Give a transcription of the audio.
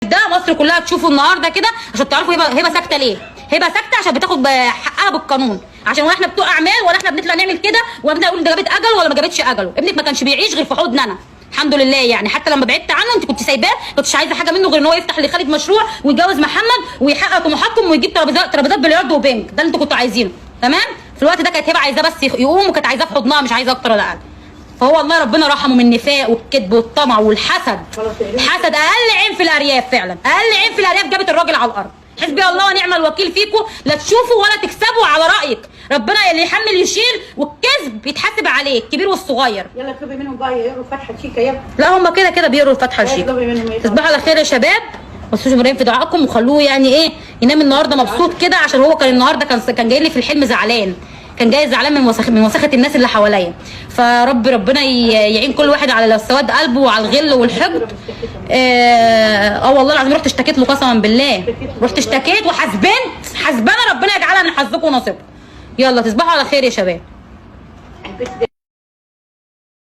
ده مصر كلها تشوفه النهارده كده عشان تعرفوا هبه ساكته ليه. هبه ساكته عشان بتاخد حقها بالقانون، عشان ولا احنا بتوع اعمال ولا احنا بنطلع نعمل كده ولا بنطلع نقول ده جابت اجله ولا ما جابتش اجله. ابنك ما كانش بيعيش غير في حضن انا الحمد لله، يعني حتى لما بعدت عنه انت كنت سايباه، كنتش عايزه حاجه منه غير ان هو يفتح لخالد مشروع ويتجوز محمد ويحقق طموحاتكم ويجيب ترابيزات بلياردو وبينج، ده اللي انتوا كنتوا عايزينه. تمام؟ في الوقت ده كانت هبه عايزاه بس يقوم، وكانت عايزاه في حضنها مش عايزاه اكتر ولا اقل. فهو الله ربنا رحمه من النفاق والكذب والطمع والحسد. الحسد اقل عين في الارياف، فعلا اقل عين في الارياف جابت الراجل على الارض. حسبي الله ونعم الوكيل فيكم، لا تشوفوا ولا تكسبوا على رايك. ربنا اللي يحمل يشيل، والكذب يتحاسب عليه الكبير والصغير. يلا اطلبي منهم بقى يقروا الفاتحه الشيكه يلا. لا هم كده كده بيقروا الفاتحه الشيكه. تصبحوا على خير يا شباب، ما تنسوش مريم في دعائكم، وخلوه يعني ايه ينام النهارده مبسوط كده، عشان هو كان النهارده كان جاي لي في الحلم زعلان، كان جاي زعلان من وساخه الناس اللي حواليا. ربنا يعين كل واحد على سواد قلبه وعلى الغل والحقد. والله العظيم رحت اشتكيت له قسما بالله، رحت اشتكيت وحسبنا ربنا يجعلها من حظكم ونصيبكم. يلا تصبحوا على خير يا شباب.